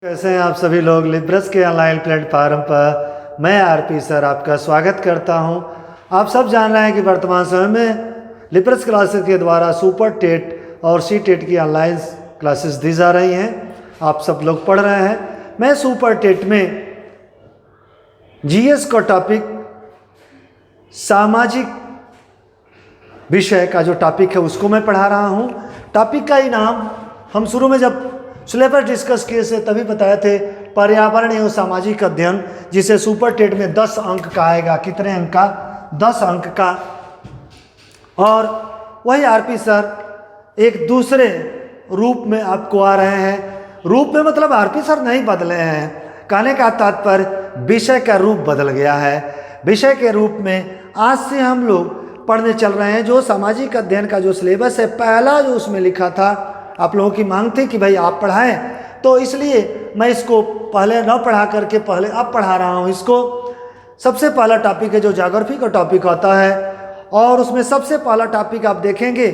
कैसे हैं आप सभी लोग लिब्रस के ऑनलाइन प्लेटफॉर्म पर। मैं आरपी सर आपका स्वागत करता हूं। आप सब जान रहे हैं कि वर्तमान समय में लिब्रस क्लासेस के द्वारा सुपर टेट और सी टेट की ऑनलाइन क्लासेस दी जा रही हैं। आप सब लोग पढ़ रहे हैं। मैं सुपर टेट में जीएस का टॉपिक सामाजिक विषय का जो टॉपिक है उसको मैं पढ़ा रहा हूं। टॉपिक का ही नाम हम शुरू में जब सिलेबस डिस्कस किए थे तभी बताए थे पर्यावरण एवं सामाजिक अध्ययन, जिसे सुपर टेट में 10 अंक का आएगा। कितने अंक का? 10 अंक का। और वही आरपी सर एक दूसरे रूप में आपको आ रहे हैं। रूप में मतलब आरपी सर नहीं बदले हैं, कहने का तात्पर्य विषय का रूप बदल गया है। विषय के रूप में आज से हम लोग पढ़ने चल रहे हैं जो सामाजिक अध्ययन का जो सिलेबस है, पहला जो उसमें लिखा था, आप लोगों की मांग थी कि भाई आप पढ़ाएं, तो इसलिए मैं इसको पहले न पढ़ा करके पहले अब पढ़ा रहा हूं। इसको सबसे पहला टॉपिक है जो ज्योग्राफी का टॉपिक होता है, और उसमें सबसे पहला टॉपिक आप देखेंगे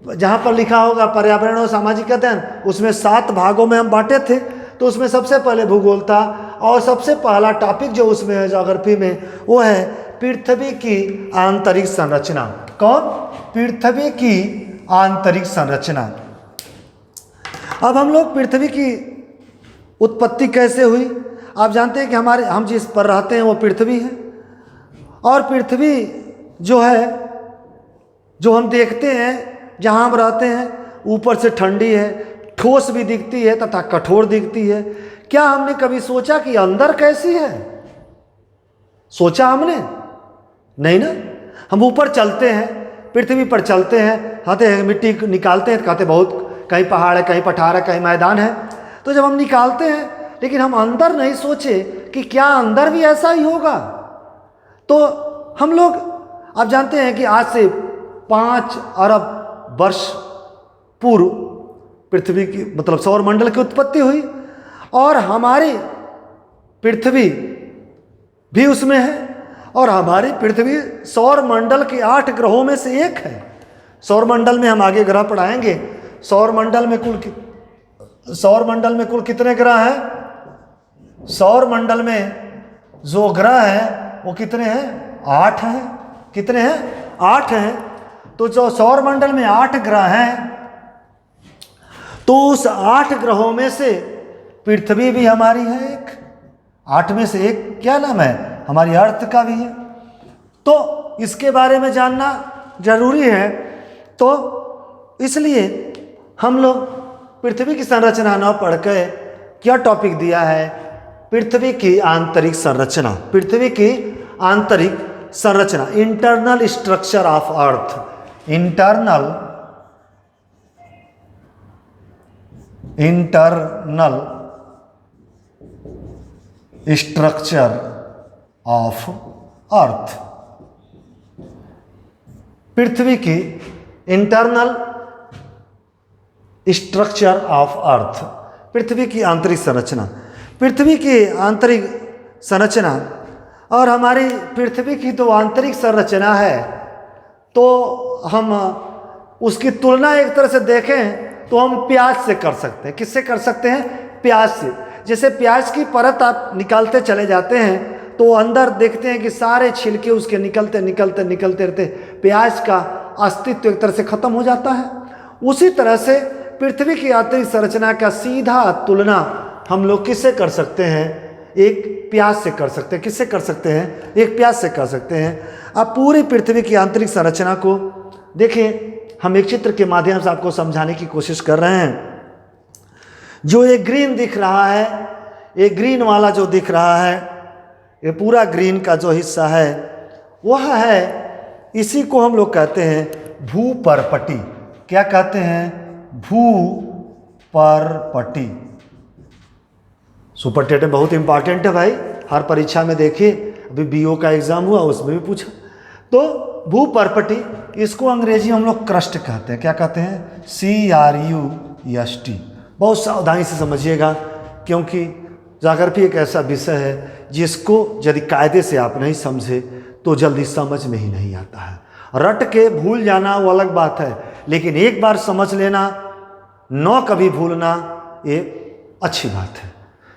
जहां पर लिखा होगा पर्यावरण और सामाजिक अध्ययन, उसमें 7 भागों में हम बांटे थे। तो उसमें सबसे पहले भूगोल था, और सबसे पहला टॉपिक जो उसमें है ज्योग्राफी में वो है पृथ्वी की आंतरिक संरचना। कौन? पृथ्वी की आंतरिक संरचना। अब हम लोग पृथ्वी की उत्पत्ति कैसे हुई, आप जानते हैं कि हम जिस पर रहते हैं वो पृथ्वी है, और पृथ्वी जो है जो हम देखते हैं जहाँ हम रहते हैं, ऊपर से ठंडी है, ठोस भी दिखती है तथा कठोर दिखती है। क्या हमने कभी सोचा कि अंदर कैसी है? सोचा हमने? नहीं ना। हम ऊपर चलते हैं, पृथ्वी पर चलते हैं, आते हैं मिट्टी निकालते हैं, कहते बहुत कहीं पहाड़ है, कहीं पठार है, कहीं मैदान है। तो जब हम निकालते हैं, लेकिन हम अंदर नहीं सोचे कि क्या अंदर भी ऐसा ही होगा। तो हम लोग आप जानते हैं कि आज से 5 अरब वर्ष पूर्व पृथ्वी की मतलब सौरमंडल की उत्पत्ति हुई, और हमारी पृथ्वी भी उसमें है, और हमारी पृथ्वी सौरमंडल के 8 ग्रहों में से एक है। सौरमंडल में हम आगे ग्रह पढ़ाएंगे। सौरमंडल में कुल कितने ग्रह हैं? सौरमंडल में जो ग्रह हैं वो कितने हैं? 8 हैं। कितने हैं? 8 हैं। तो जो सौरमंडल में 8 ग्रह हैं, तो उस 8 ग्रहों में से पृथ्वी भी हमारी है एक। 8 में से एक क्या नाम है? हमारी अर्थ का भी है। तो इसके बारे में जानना जरूरी है। तो इसलिए हम लोग पृथ्वी की संरचना न पढ़ के क्या टॉपिक दिया है? पृथ्वी की आंतरिक संरचना। पृथ्वी की आंतरिक संरचना, internal structure of earth. Internal structure of earth. पृथ्वी की इंटरनल स्ट्रक्चर ऑफ अर्थ, पृथ्वी की आंतरिक संरचना। पृथ्वी की आंतरिक संरचना, और हमारी पृथ्वी की तो आंतरिक संरचना है, तो हम उसकी तुलना एक तरह से देखें तो हम प्याज से कर सकते हैं। किससे कर सकते हैं? प्याज से। जैसे प्याज की परत आप निकालते चले जाते हैं तो अंदर देखते हैं कि सारे छिलके उसके निकलते निकलते निकलते रहते, प्याज का अस्तित्व एक तरह से खत्म हो जाता है। उसी तरह से पृथ्वी की आंतरिक संरचना का सीधा तुलना हम लोग किससे कर सकते हैं? एक प्याज से कर सकते हैं। किससे कर सकते हैं? एक प्याज से कर सकते हैं। अब पूरी पृथ्वी की आंतरिक संरचना को देखिए, हम एक चित्र के माध्यम से आपको समझाने की कोशिश कर रहे हैं। जो ये ग्रीन दिख रहा है, ये ग्रीन वाला जो दिख रहा है, ये पूरा ग्रीन का जो हिस्सा है वह है, इसी को हम लोग कहते हैं भूपर्पटी। क्या कहते हैं? भूपर्पटी। सुपर टेट में बहुत इंपॉर्टेंट है भाई, हर परीक्षा में देखिए, अभी बीओ का एग्जाम हुआ उसमें भी पूछा। तो भूपर्पटी, इसको अंग्रेजी में हम लोग क्रस्ट कहते हैं। क्या कहते हैं? CRUST। बहुत सावधानी से समझिएगा, क्योंकि ज्योग्राफी एक ऐसा विषय है जिसको यदि कायदे से आप नहीं समझे तो जल्दी समझ में ही नहीं आता है। रट के भूल जाना वो अलग बात है, लेकिन एक बार समझ लेना, न कभी भूलना, ये अच्छी बात है।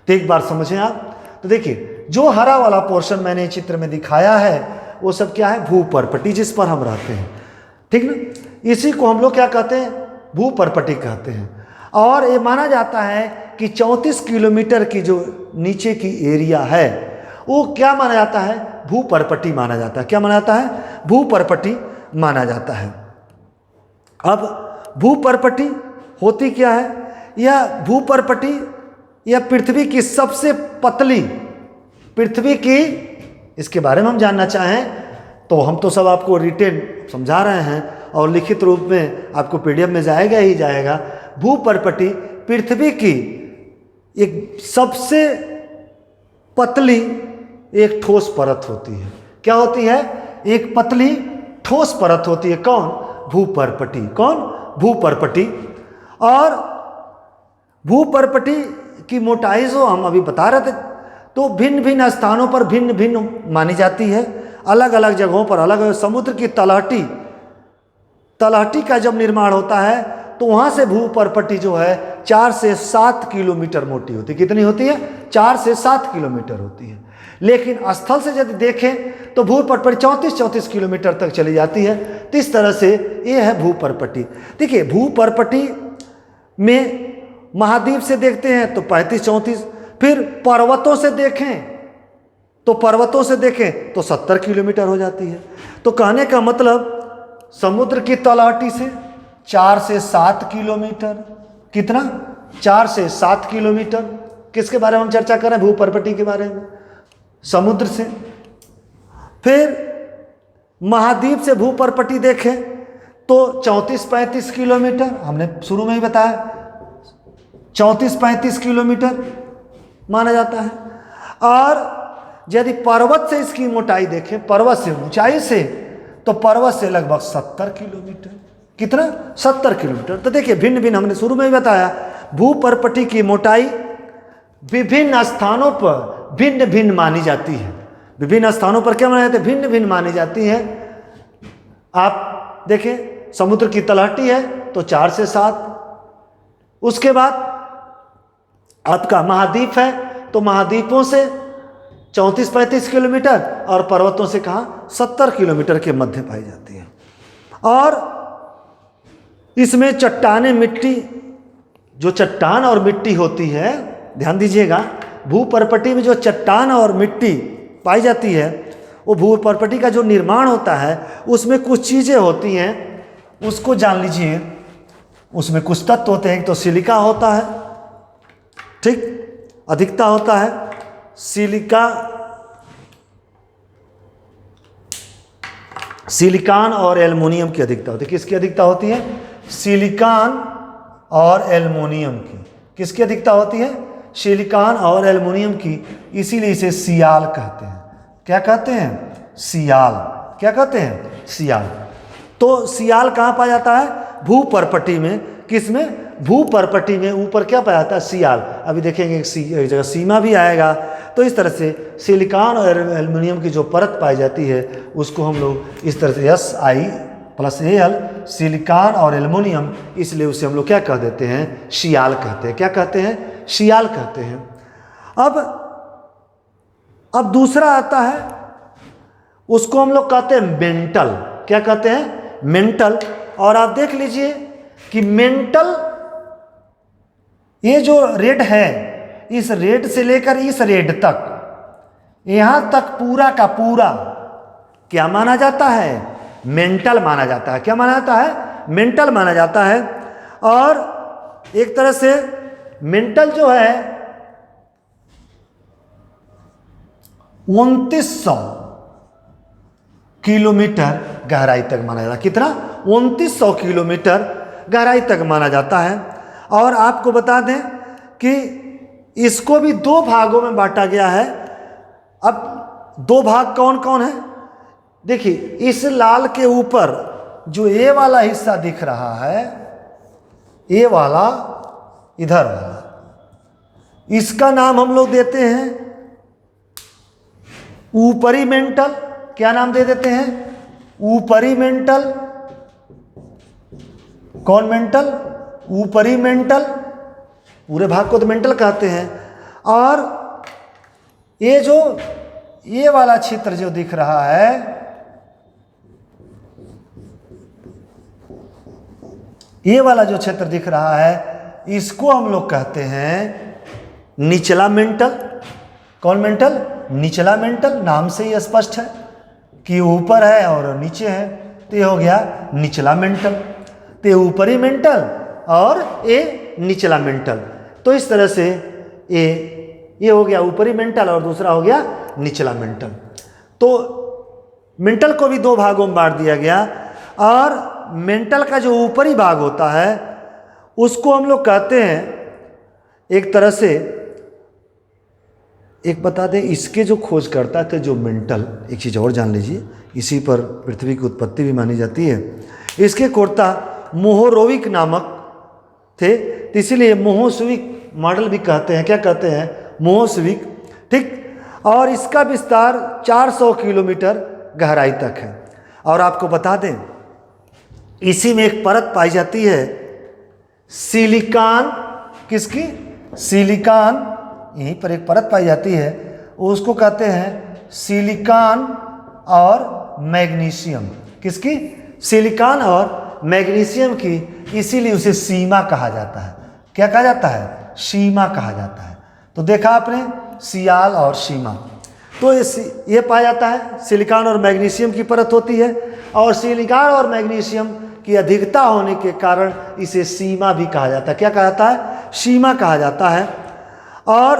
तो एक बार समझें आप। तो देखिए जो हरा वाला पोर्शन मैंने चित्र में दिखाया है वो सब क्या है, भूपर्पटी, जिस पर हम रहते हैं, ठीक ना। इसी को हम लोग क्या कहते हैं, भूपर्पटी कहते हैं। और ये माना जाता है कि 34 किलोमीटर की जो नीचे की एरिया है वो क्या माना जाता है, भूपर्पटी माना जाता है। क्या माना जाता है, भूपर्पटी माना जाता है। अब भूपर्पटी होती क्या है, यह भूपर्पटी यह पृथ्वी की सबसे पतली, पृथ्वी की, इसके बारे में हम जानना चाहें तो हम तो सब आपको रिटेन समझा रहे हैं और लिखित रूप में आपको पीडीएफ में जाएगा ही जाएगा। भूपर्पटी पृथ्वी की एक सबसे पतली एक ठोस परत होती है। क्या होती है, एक पतली ठोस परत होती है। कौन, भूपर्पटी। कौन, भूपर्पटी। और भूपर्पटी की मोटाई जो हम अभी बता रहे थे, तो भिन्न भिन्न स्थानों पर भिन्न भिन्न मानी जाती है, अलग अलग जगहों पर अलग अलग। समुद्र की तलहटी का जब निर्माण होता है तो वहाँ से भूपर्पटी जो है 4 से 7 किलोमीटर मोटी होती है। कितनी होती है, 4 से 7 किलोमीटर होती है। लेकिन स्थल से यदि देखें तो भूपर्पटी 34 किलोमीटर तक चली जाती है। तो इस तरह से ये है भूपर्पटी। देखिए भूपर्पटी में महाद्वीप से देखते हैं तो 35-34, फिर पर्वतों से देखें तो 70 किलोमीटर हो जाती है। तो कहने का मतलब समुद्र की तलहटी से 4 से 7 किलोमीटर, कितना, 4 से 7 किलोमीटर। किसके बारे में हम चर्चा कर रहे हैं, भूपर्पटी के बारे में, समुद्र से। फिर महाद्वीप से भूपर्पटी देखें तो 34-35 किलोमीटर, हमने शुरू में ही बताया 34-35 किलोमीटर माना जाता है। और यदि पर्वत से इसकी मोटाई देखें, पर्वत से ऊंचाई से, तो पर्वत से लगभग 70 किलोमीटर। कितना, 70 किलोमीटर। तो देखिए भिन्न भिन्न, हमने शुरू में ही बताया, भूपर्पटी की मोटाई विभिन्न स्थानों पर भिन्न भिन्न मानी जाती है। विभिन्न स्थानों पर क्या मानी जाती है, भिन्न भिन्न मानी जाती है। आप देखें समुद्र की तलहटी है तो 4 से 7, उसके बाद आपका महाद्वीप है तो महाद्वीपों से 34-35 किलोमीटर और पर्वतों से कहाँ 70 किलोमीटर के मध्य पाई जाती है। और इसमें चट्टाने, मिट्टी, जो चट्टान और मिट्टी होती है, ध्यान दीजिएगा, भूपर्पटी में जो चट्टान और मिट्टी पाई जाती है, वो भूपर्पटी का जो निर्माण होता है उसमें कुछ चीज़ें होती हैं, उसको जान लीजिए। उसमें कुछ तत्व होते हैं, तो सिलिका होता है, ठीक, अधिकता होता है सिलिकॉन और एल्युमिनियम की अधिकता होती है। किसकी अधिकता होती है, सिलिकॉन और एल्युमिनियम की। किसकी अधिकता होती है, सिलिकॉन और एल्युमिनियम की। इसीलिए इसे सियाल कहते हैं। क्या कहते हैं, सियाल। क्या कहते हैं, सियाल। तो सियाल कहाँ पाया जाता है, भूपर्पटी में। किसमें, भूपर्पटी में। ऊपर क्या पाया जाता है, सियाल। अभी देखेंगे एक जगह सीमा भी आएगा। तो इस तरह से सिलिकॉन और एल्युमिनियम की जो परत पाई जाती है उसको हम लोग इस तरह से Si+Al, सिलिकॉन और एल्युमिनियम, इसलिए उसे हम लोग क्या कह देते हैं, सियाल कहते हैं। क्या कहते हैं, सियाल कहते हैं। अब दूसरा आता है, उसको हम लोग कहते हैं मेंटल। क्या कहते हैं, मेंटल। और आप देख लीजिए कि मेंटल, ये जो रेड है, इस रेड से लेकर इस रेड तक, यहां तक पूरा का पूरा क्या माना जाता है, मेंटल माना जाता है। क्या माना जाता है, मेंटल माना जाता है। और एक तरह से मेंटल जो है 2900 किलोमीटर गहराई तक माना जाता है। कितना, 2900 किलोमीटर गहराई तक माना जाता है। और आपको बता दें कि इसको भी 2 भागों में बांटा गया है। अब 2 भाग कौन कौन है, देखिए इस लाल के ऊपर जो ये वाला हिस्सा दिख रहा है, ये वाला, इधर वाला, इसका नाम हम लोग देते हैं ऊपरी मेंटल। क्या नाम दे देते हैं, ऊपरी मेंटल। कौन मेंटल, ऊपरी मेंटल। पूरे भाग को तो मेंटल कहते हैं। और ये वाला क्षेत्र जो दिख रहा है, ये वाला जो क्षेत्र दिख रहा है, इसको हम लोग कहते हैं निचला मेंटल। कौन मेंटल? निचला मेंटल। नाम से ही स्पष्ट है कि ऊपर है और नीचे है, तो ये हो गया निचला मेंटल। तो ये ऊपरी मेंटल और ये निचला मेंटल। तो इस तरह से ये हो गया ऊपरी मेंटल और दूसरा हो गया निचला मेंटल। तो मेंटल को भी दो भागों में बांट दिया गया, और मेंटल का जो ऊपरी भाग होता है उसको हम लोग कहते हैं एक तरह से, एक बता दें, इसके जो खोज करता थे जो मेंटल, एक चीज़ और जान लीजिए, इसी पर पृथ्वी की उत्पत्ति भी मानी जाती है। इसके कोर्ता मोहोरोविक नामक थे, तो इसीलिए मोहोसविक मॉडल भी कहते हैं। क्या कहते हैं? मोहोसविक। ठीक। और इसका विस्तार 400 किलोमीटर गहराई तक है। और आपको बता दें, इसी में एक परत पाई जाती है सिलिकॉन। किसकी? सिलिकॉन। यहीं पर एक परत पाई जाती है, उसको कहते हैं सिलिकॉन और मैग्नीशियम। किसकी? सिलिकॉन और मैग्नीशियम की। इसीलिए उसे सीमा कहा जाता है। क्या कहा जाता है? सीमा कहा जाता है। तो देखा आपने, सियाल और सीमा। तो ये पाया जाता है, सिलिकॉन और मैग्नीशियम की परत होती है, और सिलिकॉन और मैग्नीशियम की अधिकता होने के कारण इसे सीमा भी कहा जाता है। क्या कहा जाता है? सीमा कहा जाता है। और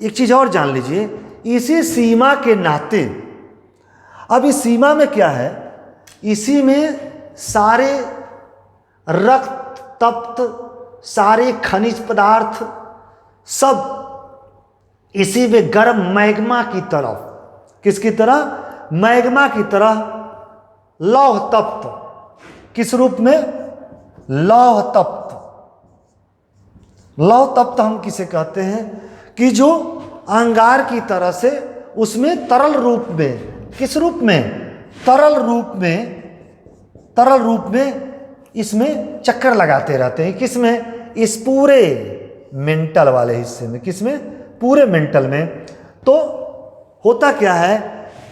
एक चीज़ और जान लीजिए, इसी सीमा के नाते, अब इस सीमा में क्या है, इसी में सारे रक्त तप्त, सारे खनिज पदार्थ सब इसी में गर्म मैग्मा की तरह, किसकी तरह? मैग्मा की तरह लौह तप्त। किस रूप में? लौह तप्त। लौह तप्त हम किसे कहते हैं? कि जो अंगार की तरह से उसमें तरल रूप में, किस रूप में? तरल रूप में, तरल रूप में इसमें चक्कर लगाते रहते हैं। किसमें? इस पूरे मेंटल वाले हिस्से में। किसमें? पूरे मेंटल में। तो होता क्या है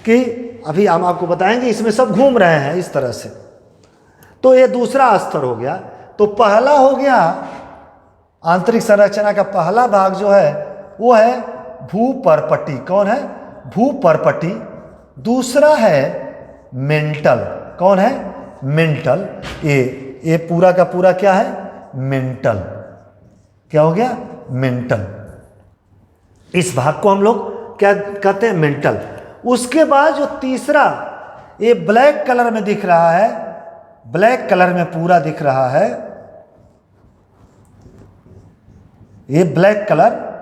कि अभी हम आपको बताएंगे, इसमें सब घूम रहे हैं इस तरह से। तो ये दूसरा स्तर हो गया। तो पहला हो गया आंतरिक संरचना का पहला भाग जो है वो है भूपर्पटी। कौन है? भूपर्पटी। दूसरा है मेंटल। कौन है? मेंटल। ये पूरा का पूरा क्या है? मेंटल। क्या हो गया? मेंटल। इस भाग को हम लोग क्या कहते हैं? मेंटल। उसके बाद जो तीसरा, ये ब्लैक कलर में दिख रहा है, ब्लैक कलर में पूरा दिख रहा है, ये ब्लैक कलर,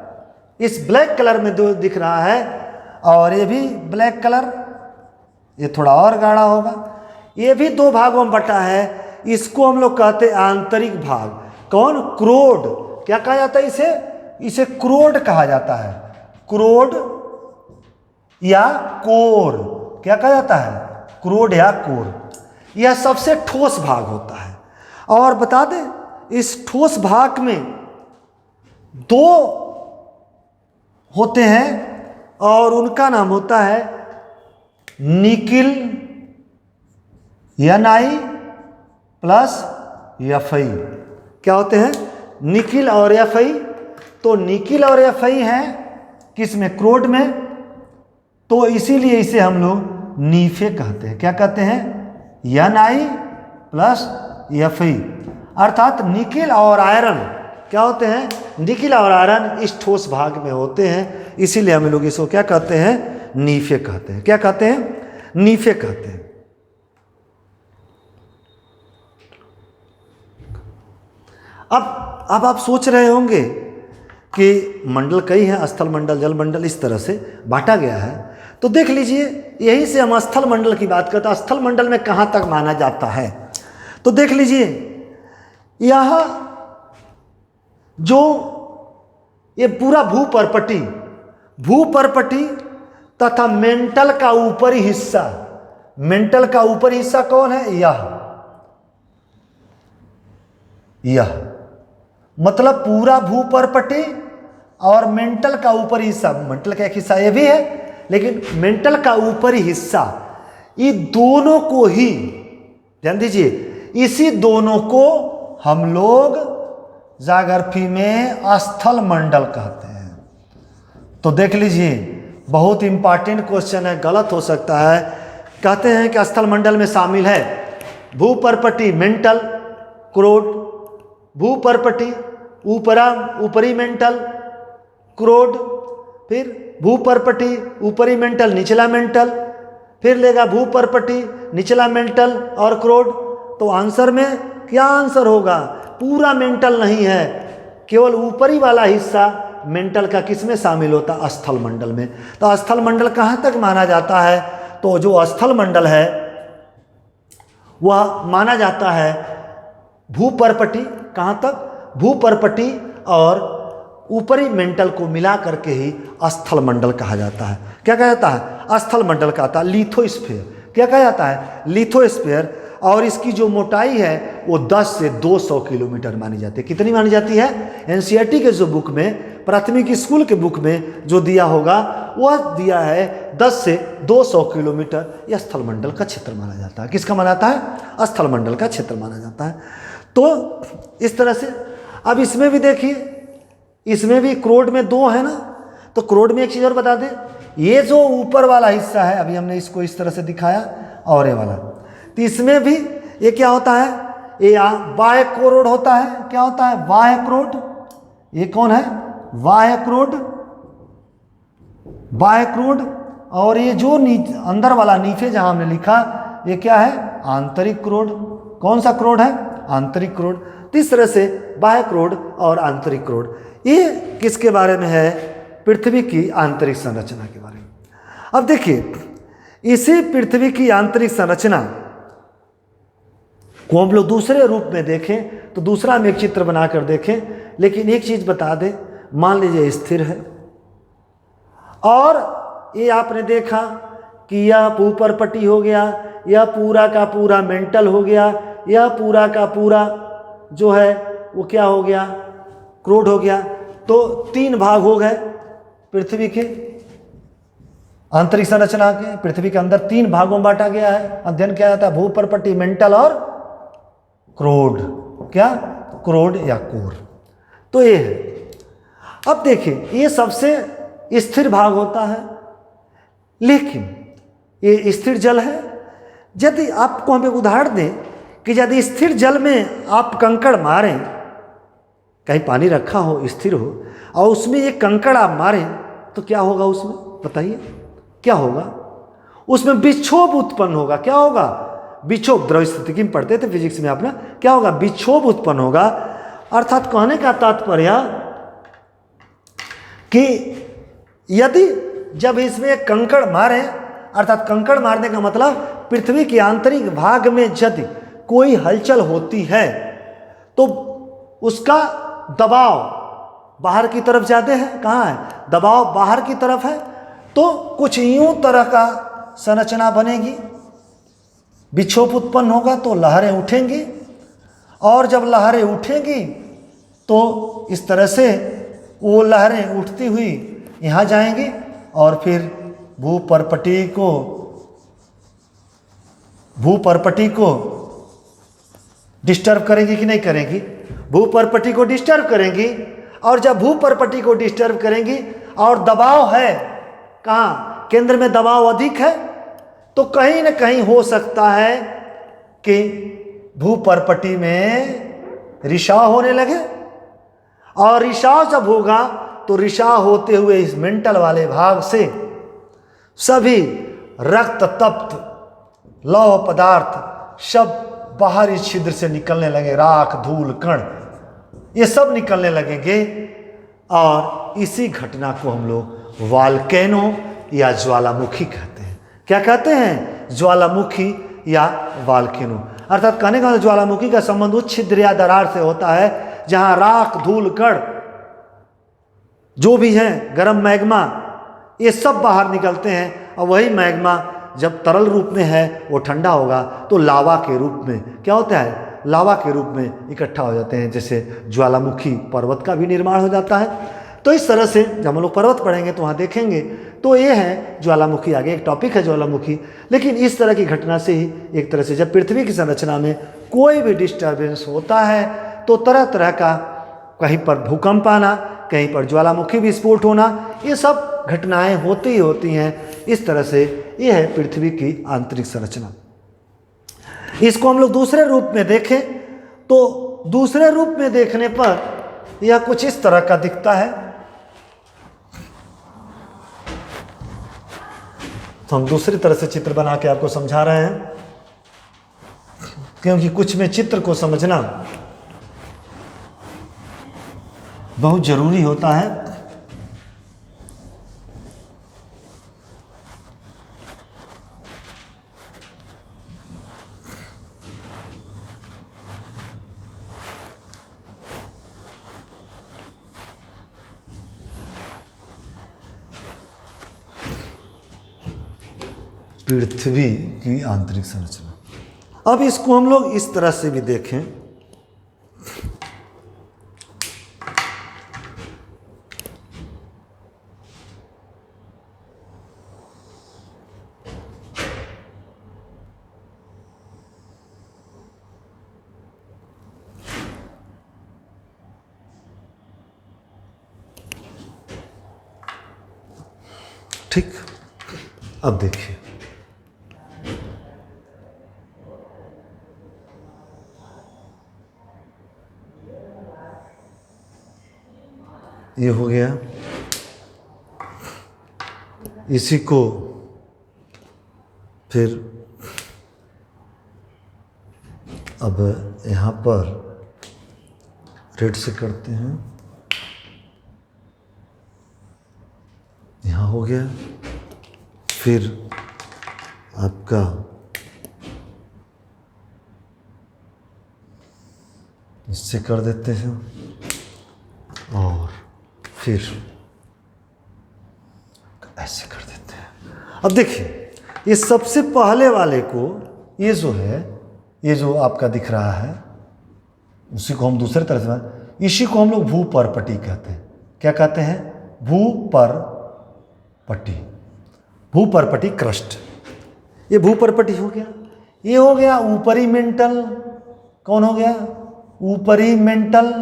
इस ब्लैक कलर में दो दिख रहा है, और ये भी ब्लैक कलर, ये थोड़ा और गाढ़ा होगा। ये भी दो भागों में बटा है। इसको हम लोग कहते हैं आंतरिक भाग। कौन? क्रोड। क्या कहा जाता है इसे? इसे क्रोड कहा जाता है। क्रोड या कोर। क्या कहा जाता है? क्रोड या कोर। यह सबसे ठोस भाग होता है। और बता दें, इस ठोस भाग में दो होते हैं, और उनका नाम होता है निकिल Ni प्लस Fi। क्या होते हैं? निकिल और Fi। तो निकिल और Fi हैं किस में? क्रोड में। तो इसीलिए इसे हम लोग नीफे कहते हैं। क्या कहते हैं? Ni plus Fi। अर्थात निकिल और आयरन क्या होते हैं? निकिल और आयरन इस ठोस भाग में होते हैं। इसीलिए हम लोग इसको क्या कहते हैं? नीफे कहते हैं। क्या कहते हैं? नीफे कहते हैं। अब आप सोच रहे होंगे कि मंडल कई हैं, स्थल मंडल, जल मंडल, इस तरह से बांटा गया है। तो देख लीजिए, यहीं से हम स्थल मंडल की बात करते हैं। स्थल मंडल में कहाँ तक माना जाता है? तो देख लीजिए, यह जो ये पूरा भूपर्पटी, भूपर्पटी तथा मेंटल का ऊपरी हिस्सा, मेंटल का ऊपरी हिस्सा कौन है? यह मतलब पूरा भूपर्पटी और मेंटल का ऊपरी हिस्सा, मेंटल का एक हिस्सा ये भी है, लेकिन मेंटल का ऊपरी हिस्सा, ये दोनों को ही ध्यान दीजिए, इसी दोनों को हम लोग ज्योग्राफी में स्थल मंडल कहते हैं। तो देख लीजिए, बहुत इंपॉर्टेंट क्वेश्चन है, गलत हो सकता है। कहते हैं कि स्थल मंडल में शामिल है भूपर्पटी मेंटल क्रोड, भूपर्पटी ऊपरी मेंटल क्रोड, फिर भूपर्पटी ऊपरी मेंटल निचला मेंटल, फिर लेगा भूपर्पटी निचला मेंटल और क्रोड। तो आंसर में क्या आंसर होगा? पूरा मेंटल नहीं है, केवल ऊपरी वाला हिस्सा मेंटल का किस में शामिल होता? स्थल मंडल में। तो स्थल मंडल कहाँ तक माना जाता है? तो जो स्थल मंडल है वह माना जाता है भूपर्पटी, कहाँ तक? भूपर्पटी और ऊपरी मेंटल को मिला करके ही स्थल मंडल कहा जाता है। क्या कहा जाता है? स्थल मंडल कहता है लिथोस्फीयर। क्या कहा जाता है? लिथोस्फीयर। और इसकी जो मोटाई है वो 10 से 200 किलोमीटर मानी जाती है। कितनी मानी जाती है? एनसीईआरटी के जो बुक में, प्राथमिक स्कूल के बुक में जो दिया होगा वह दिया है 10 से 200 किलोमीटर। यह स्थल मंडल का क्षेत्र माना जाता है। किसका माना जाता है? स्थल मंडल का क्षेत्र माना जाता है। तो इस तरह से अब इसमें भी देखिए, इसमें भी क्रोड में 2 है ना, तो क्रोड में एक चीज़ और बता दें, ये जो ऊपर वाला हिस्सा है, अभी हमने इसको इस तरह से दिखाया, और ये वाला, तो इसमें भी ये क्या होता है? ये बाह्य क्रोड होता है। क्या होता है? बाह्य क्रोड। ये कौन है? बाह्य क्रोड, बाह्य क्रोड। और ये जो अंदर वाला नीचे जहां हमने लिखा, ये क्या है? आंतरिक क्रोड। कौन सा क्रोड है? आंतरिक क्रोड। तो इस तरह से बाह्य क्रोड और आंतरिक क्रोड, ये किसके बारे में है? पृथ्वी की आंतरिक संरचना के बारे में। अब देखिए, इसी पृथ्वी की आंतरिक संरचना को हम लोग दूसरे रूप में देखें तो दूसरा हम एक चित्र बनाकर देखें, लेकिन एक चीज बता दें, मान लीजिए स्थिर है और ये आपने देखा कि यह ऊपरपट्टी हो गया, यह पूरा का पूरा मेंटल हो गया, यह पूरा का पूरा जो है वो क्या हो गया? क्रोड हो गया। तो 3 भाग हो गए पृथ्वी के आंतरिक संरचना के। पृथ्वी के अंदर 3 भागों में बांटा गया है। अध्ययन किया जाता है भूपर्पटी, मेंटल और क्रोड। क्या? क्रोड या कोर। तो ये है। अब देखिए, ये सबसे स्थिर भाग होता है, लेकिन ये स्थिर जल है। यदि आपको हम एक उदाहरण दें कि यदि स्थिर जल में आप कंकड़ मारें, कहीं पानी रखा हो स्थिर हो और उसमें ये कंकड़ आप मारें, तो क्या होगा उसमें? बताइए क्या होगा? उसमें विक्षोभ उत्पन्न होगा। क्या होगा? विक्षोभ। द्रव स्थितिकी में पढ़ते थे फिजिक्स में आपने। क्या होगा? विक्षोभ उत्पन्न होगा। अर्थात कहने का तात्पर्य कि यदि जब इसमें कंकड़ मारे, अर्थात कंकड़ मारने का मतलब पृथ्वी के आंतरिक भाग में यदि कोई हलचल होती है तो उसका दबाव बाहर की तरफ ज़्यादा है। कहाँ है? दबाव बाहर की तरफ है, तो कुछ यूं तरह का संरचना बनेगी, विक्षोभ उत्पन्न होगा तो लहरें उठेंगी, और जब लहरें उठेंगी तो इस तरह से वो लहरें उठती हुई यहाँ जाएंगी और फिर भूपर्पटी को डिस्टर्ब करेंगी कि नहीं करेंगी? भूपर्पटी को डिस्टर्ब करेंगी। और जब भूपर्पटी को डिस्टर्ब करेंगी और दबाव है कहाँ? केंद्र में दबाव अधिक है, तो कहीं ना कहीं हो सकता है कि भूपर्पटी में रिसाव होने लगे, और रिसाव जब होगा तो रिसाव होते हुए इस मेंटल वाले भाग से सभी रक्त तप्त लौह पदार्थ सब बाहरी छिद्र से निकलने लगे, राख धूल कण ये सब निकलने लगेंगे, और इसी घटना को हम लोग वॉल्केनो या ज्वालामुखी कहते हैं। क्या कहते हैं? ज्वालामुखी या वॉल्केनो। अर्थात कहने का ज्वालामुखी का संबंध उस छिद्र या दरार से होता है जहां राख धूल कण जो भी है, गर्म मैग्मा, ये सब बाहर निकलते हैं, और वही मैग्मा जब तरल रूप में है वो ठंडा होगा तो लावा के रूप में क्या होता है? लावा के रूप में इकट्ठा हो जाते हैं, जैसे ज्वालामुखी पर्वत का भी निर्माण हो जाता है। तो इस तरह से जब हम लोग पर्वत पढ़ेंगे तो वहाँ देखेंगे, तो ये है ज्वालामुखी। आगे एक टॉपिक है ज्वालामुखी। लेकिन इस तरह की घटना से ही एक तरह से जब पृथ्वी की संरचना में कोई भी डिस्टर्बेंस होता है तो तरह तरह का, कहीं पर भूकंप आना, कहीं पर ज्वालामुखी विस्फोट होना, ये सब घटनाएं होती ही होती हैं। इस तरह से ये है पृथ्वी की आंतरिक संरचना। इसको हम लोग दूसरे रूप में देखें तो दूसरे रूप में देखने पर यह कुछ इस तरह का दिखता है। तो हम दूसरी तरह से चित्र बना के आपको समझा रहे हैं, क्योंकि कुछ में चित्र को समझना बहुत जरूरी होता है। पृथ्वी की आंतरिक संरचना। अब इसको हम लोग इस तरह से भी देखें, ठीक। अब देखिए, ये हो गया। इसी को फिर अब यहाँ पर रेड से करते हैं, यहाँ हो गया। फिर आपका इससे कर देते हैं और फिर ऐसे कर देते हैं। अब देखिए, ये सबसे पहले वाले को, ये जो है, ये जो आपका दिख रहा है, उसी को हम दूसरे तरह से, इसी को हम लोग भूपर्पटी कहते हैं। क्या कहते हैं? भूपर्पटी। भूपर्पटी क्रस्ट, ये भूपर्पटी हो गया। ये हो गया ऊपरी मेंटल। कौन हो गया? ऊपरी मेंटल।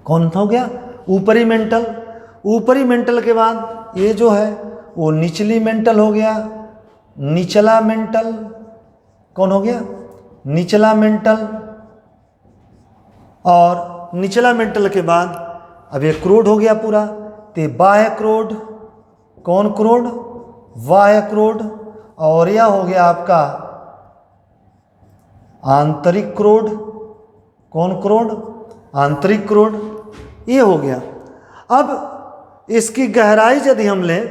कौन हो गया? ऊपरी मेंटल। ऊपरी मेंटल के बाद ये जो है वो निचली मेंटल हो गया, निचला मेंटल। कौन हो गया? निचला मेंटल। और निचला मेंटल के बाद अब ये क्रोड हो गया पूरा, तो बाह्य क्रोड। कौन क्रोड? बाह्य क्रोड। और यह हो गया आपका आंतरिक क्रोड। कौन क्रोड? आंतरिक क्रोड। ये हो गया। अब इसकी गहराई यदि हम लें,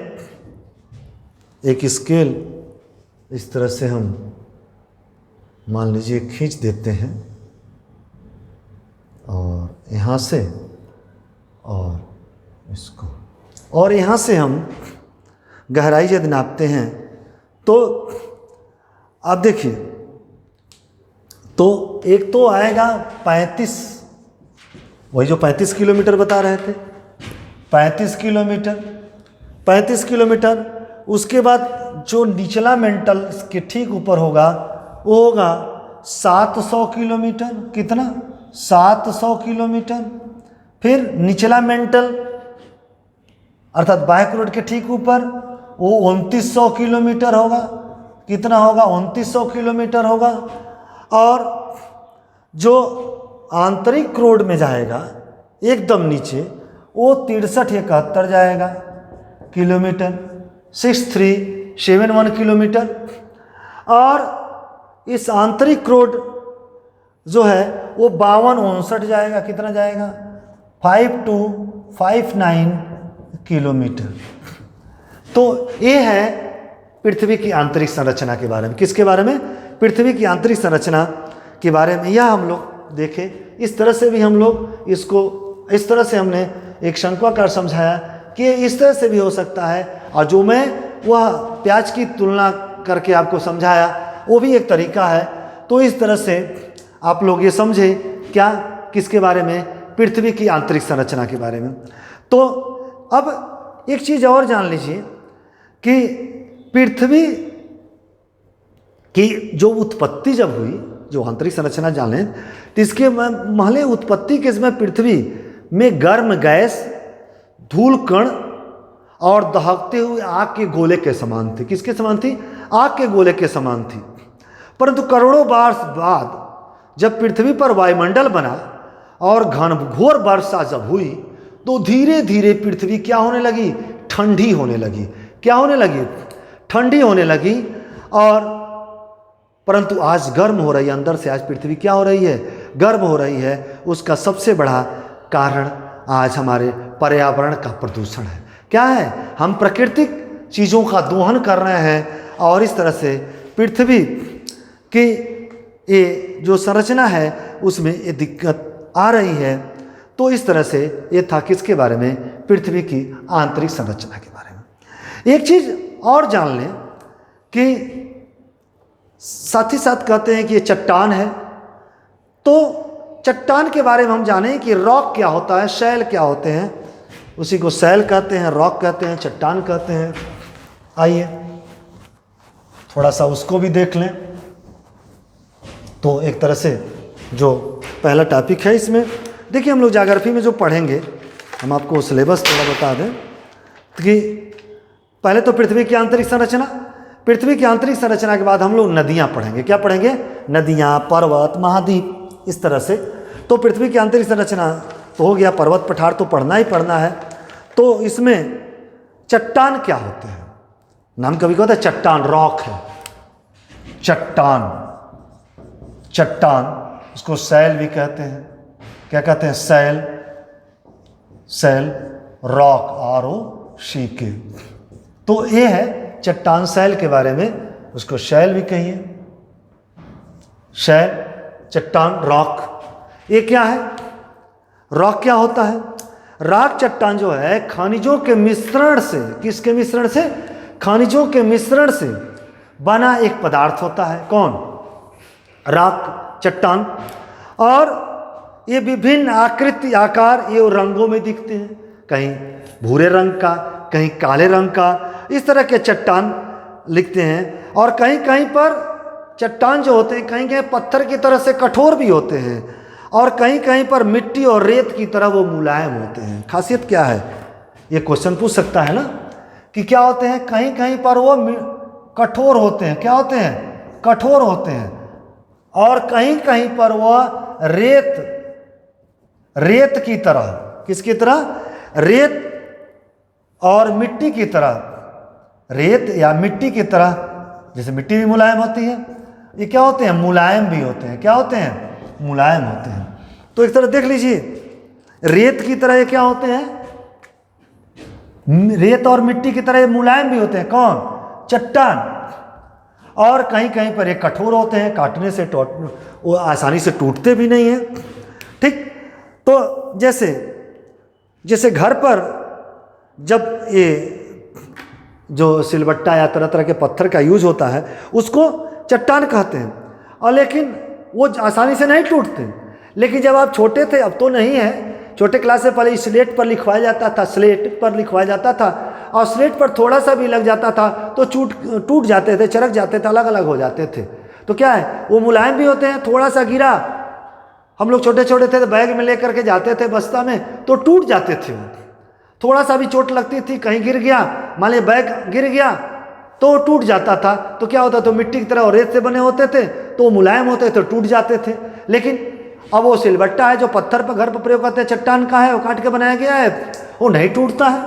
एक स्केल इस तरह से हम मान लीजिए खींच देते हैं, और यहाँ से और इसको, और यहाँ से हम गहराई यदि नापते हैं तो आप देखिए, तो एक तो आएगा 35, वही जो 35 किलोमीटर बता रहे थे, 35 किलोमीटर, 35 किलोमीटर। उसके बाद जो निचला मेंटल के ठीक ऊपर होगा वो होगा 700 किलोमीटर। कितना? 700 किलोमीटर। फिर निचला मेंटल अर्थात बाह्य क्रोड के ठीक ऊपर वो 2900 किलोमीटर होगा। कितना होगा? 2900 किलोमीटर होगा। और जो आंतरिक क्रोड में जाएगा एकदम नीचे, वो 6371 जाएगा किलोमीटर, 6371 किलोमीटर। और इस आंतरिक क्रोड जो है वो 5259 जाएगा। कितना जाएगा? 5259 किलोमीटर। तो ये है पृथ्वी की आंतरिक संरचना के बारे में। किसके बारे में? पृथ्वी की आंतरिक संरचना के बारे में। यह हम लोग देखें, इस तरह से भी हम लोग इसको, इस तरह से हमने एक शंक्वाकार समझाया कि इस तरह से भी हो सकता है, और जो मैं वह प्याज की तुलना करके आपको समझाया वो भी एक तरीका है। तो इस तरह से आप लोग ये समझे क्या, किसके बारे में पृथ्वी की आंतरिक संरचना के बारे में। तो अब एक चीज़ और जान लीजिए कि पृथ्वी की जो उत्पत्ति जब हुई, जो आंतरिक संरचना जानें, तो इसके महले उत्पत्ति के समय पृथ्वी में गर्म गैस, धूल कण और दहकते हुए आग के गोले के समान थी। किसके समान थी? आग के गोले के समान थी। परंतु करोड़ों वर्ष बाद जब पृथ्वी पर वायुमंडल बना और घनघोर वर्षा जब हुई, तो धीरे धीरे पृथ्वी क्या होने लगी? ठंडी होने लगी। क्या होने लगी? ठंडी होने लगी। और परंतु आज गर्म हो रही है, अंदर से आज पृथ्वी क्या हो रही है? गर्म हो रही है। उसका सबसे बड़ा कारण आज हमारे पर्यावरण का प्रदूषण है। क्या है? हम प्राकृतिक चीज़ों का दोहन कर रहे हैं और इस तरह से पृथ्वी की ये जो संरचना है उसमें ये दिक्कत आ रही है। तो इस तरह से ये था किसके बारे में? पृथ्वी की आंतरिक संरचना के बारे में। एक चीज़ और जान लें कि साथ ही साथ कहते हैं कि ये चट्टान है। तो चट्टान के बारे में हम जानें कि रॉक क्या होता है, शैल क्या होते हैं। उसी को शैल कहते हैं, रॉक कहते हैं, चट्टान कहते हैं। आइए थोड़ा सा उसको भी देख लें। तो एक तरह से जो पहला टॉपिक है इसमें देखिए, हम लोग ज्योग्राफी में जो पढ़ेंगे, हम आपको सिलेबस थोड़ा बता दें कि पहले तो पृथ्वी की आंतरिक संरचना, पृथ्वी की आंतरिक संरचना के बाद हम लोग नदियाँ पढ़ेंगे। क्या पढ़ेंगे? नदियाँ, पर्वत, महाद्वीप, इस तरह से। तो पृथ्वी की आंतरिक संरचना तो हो गया, पर्वत पठार तो पढ़ना ही पढ़ना है। तो इसमें चट्टान क्या होते हैं? नाम कभी कहता है चट्टान, रॉक है। चट्टान, चट्टान, उसको शैल भी कहते हैं। क्या कहते हैं? शैल, शैल, रॉक, ROCK। तो ये है चट्टान, शैल के बारे में, उसको शैल भी कहिए। शैल, चट्टान, रॉक। ये क्या है? रॉक क्या होता है? रॉक चट्टान जो है खनिजों के मिश्रण से, किसके मिश्रण से? खनिजों के मिश्रण से बना एक पदार्थ होता है। कौन? रॉक चट्टान। और ये विभिन्न आकृति, आकार, ये रंगों में दिखते हैं। कहीं भूरे रंग का, कहीं काले रंग का, इस तरह के चट्टान लिखते हैं। और कहीं कहीं पर चट्टान जो होते हैं, कहीं कहीं पत्थर की तरह से कठोर भी होते हैं और कहीं कहीं पर मिट्टी और रेत की तरह वो मुलायम होते हैं। खासियत क्या है? ये क्वेश्चन पूछ सकता है ना कि क्या होते हैं? कहीं कहीं पर वो कठोर होते हैं। क्या होते हैं? कठोर होते हैं। और कहीं कहीं पर वो रेत की तरह, किसकी तरह? रेत और मिट्टी की तरह, रेत या मिट्टी की तरह, जैसे मिट्टी भी मुलायम होती है, ये क्या होते हैं? मुलायम भी होते हैं। क्या होते हैं? मुलायम होते हैं। तो एक तरह देख लीजिए, रेत की तरह ये क्या होते हैं? रेत और मिट्टी की तरह ये मुलायम भी होते हैं। कौन? चट्टान। और कहीं कहीं पर ये कठोर होते हैं, काटने से वो आसानी से टूटते भी नहीं हैं। ठीक। तो जैसे घर पर जब ये जो सिलबट्टा या तरह तरह के पत्थर का यूज होता है उसको चट्टान कहते हैं। और लेकिन वो आसानी से नहीं टूटते। लेकिन जब आप छोटे थे, अब तो नहीं है, छोटे क्लास से पहले स्लेट पर लिखवाया जाता था, स्लेट पर लिखवाया जाता था और स्लेट पर थोड़ा सा भी लग जाता था तो टूट जाते थे, चरक जाते थे, अलग अलग हो जाते थे। तो क्या है? वो मुलायम भी होते हैं। थोड़ा सा गिरा, हम लोग छोटे छोटे थे तो बैग में लेकर के जाते थे बस्ता में, तो टूट जाते थे। थोड़ा सा भी चोट लगती थी, कहीं गिर गया, मान लीजिए बैग गिर गया तो टूट जाता था। तो क्या होता? तो मिट्टी की तरह और रेत से बने होते थे तो मुलायम होते थे, टूट जाते थे। लेकिन अब वो सिलबट्टा है जो पत्थर पर घर पर प्रयोग करते हैं, चट्टान का है, वो काट के बनाया गया है, वो नहीं टूटता है।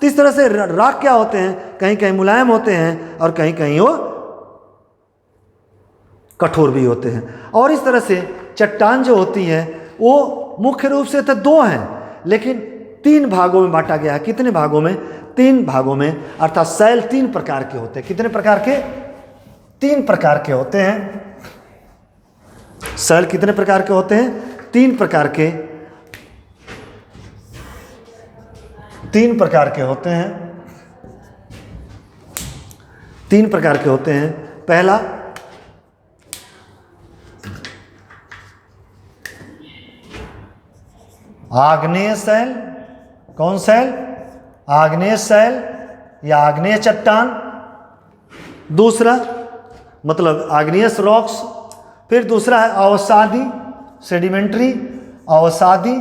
तो इस तरह से रॉक क्या होते हैं? कहीं कहीं मुलायम होते हैं और कहीं कहीं वो कठोर भी होते हैं। और इस तरह से चट्टान जो होती है वो मुख्य रूप से तो दो हैं, लेकिन 3 भागों में बांटा गया है। कितने भागों में? 3 भागों में। अर्थात शैल 3 प्रकार के होते हैं। कितने प्रकार के? 3 प्रकार के होते हैं। शैल कितने प्रकार के होते हैं? 3 प्रकार के। 3 प्रकार के होते हैं। 3 प्रकार के होते हैं। पहला आग्नेय शैल, कौन शैल? आग्नेय शैल या आग्नेय चट्टान। दूसरा मतलब आग्नेयस रॉक्स। फिर दूसरा है अवसादी, सेडिमेंट्री अवसादी,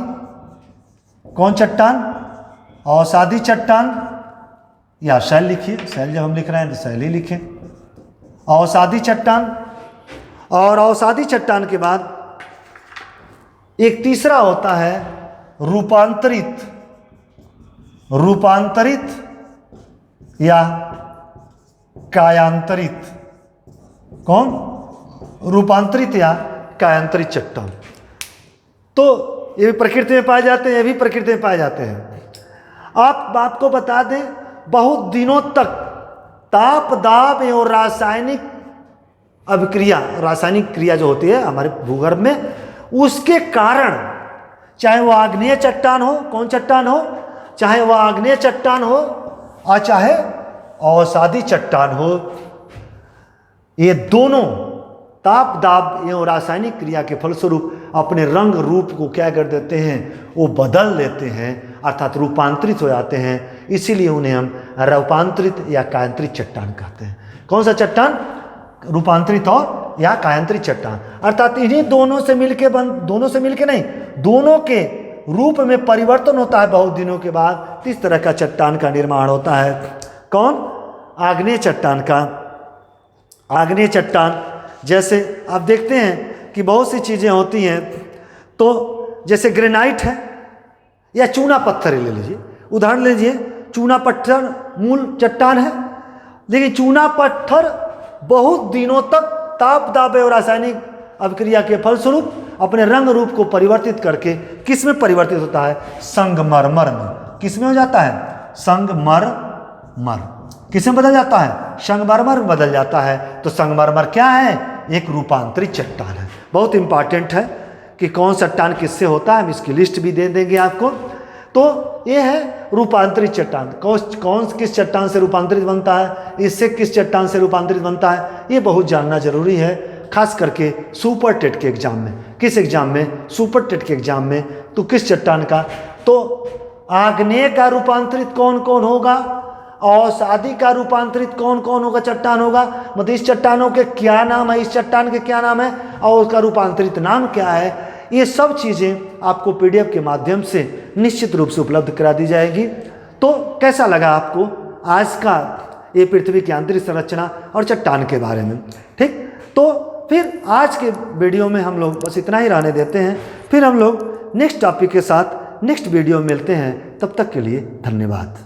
कौन चट्टान? अवसादी चट्टान या शैल लिखिए, शैल जब हम लिख रहे हैं तो शैल ही लिखें, अवसादी चट्टान। और अवसादी चट्टान के बाद एक तीसरा होता है रूपांतरित, रूपांतरित या कायांतरित, कौन? रूपांतरित या कायांतरित चट्टान। तो ये भी प्रकृति में पाए जाते हैं, ये भी प्रकृति में पाए जाते हैं। आपको बता दें, बहुत दिनों तक ताप दाब एवं रासायनिक अभिक्रिया, रासायनिक क्रिया जो होती है हमारे भूगर्भ में, उसके कारण चाहे वो आग्नेय चट्टान हो, कौन चट्टान हो, चाहे वह आग्नेय चट्टान हो और चाहे अवसादी चट्टान हो, ये दोनों ताप दाब एवं रासायनिक क्रिया के फलस्वरूप अपने रंग रूप को क्या कर देते हैं? वो बदल लेते हैं, अर्थात रूपांतरित हो जाते हैं। इसीलिए उन्हें हम रूपांतरित या कायांतरित चट्टान कहते हैं। कौन सा चट्टान? रूपांतरित और या कायांतरित चट्टान। अर्थात इन्हीं दोनों से मिलके दोनों से मिलके नहीं, दोनों के रूप में परिवर्तन होता है बहुत दिनों के बाद, इस तरह का चट्टान का निर्माण होता है। कौन? आग्नेय चट्टान का। आग्नेय चट्टान जैसे आप देखते हैं कि बहुत सी चीज़ें होती हैं, तो जैसे ग्रेनाइट है या चूना पत्थर ले लीजिए, उदाहरण लीजिए, चूना पत्थर मूल चट्टान है, लेकिन चूना पत्थर बहुत दिनों तक ताप दाब और रासायनिक अभिक्रिया के फलस्वरूप अपने रंग रूप को परिवर्तित करके किस में परिवर्तित होता है? संगमरमर में। किस में हो जाता है? संगमरमर। किस में बदल जाता है? संगमरमर में बदल जाता है। तो संगमरमर क्या है? एक रूपांतरित चट्टान है। बहुत इंपॉर्टेंट है कि कौन चट्टान किससे होता है, हम इसकी लिस्ट भी दे देंगे आपको। तो ये है रूपांतरित चट्टान। कौन किस चट्टान से रूपांतरित बनता है, इससे किस चट्टान से रूपांतरित बनता है, ये बहुत जानना जरूरी है, खास करके सुपर टेट के एग्जाम में। किस एग्जाम में? सुपर टेट के एग्जाम में। तो किस चट्टान का? तो आग्नेय का रूपांतरित कौन कौन होगा, अवसादी का रूपांतरित कौन कौन होगा चट्टान होगा, मतलब इस चट्टानों के क्या नाम है, इस चट्टान के क्या नाम है और उसका रूपांतरित नाम क्या है, ये सब चीज़ें आपको पीडीएफ के माध्यम से निश्चित रूप से उपलब्ध करा दी जाएगी। तो कैसा लगा आपको आज का ये पृथ्वी की आंतरिक संरचना और चट्टान के बारे में? ठीक, तो फिर आज के वीडियो में हम लोग बस इतना ही रहने देते हैं, फिर हम लोग नेक्स्ट टॉपिक के साथ नेक्स्ट वीडियो में मिलते हैं। तब तक के लिए धन्यवाद।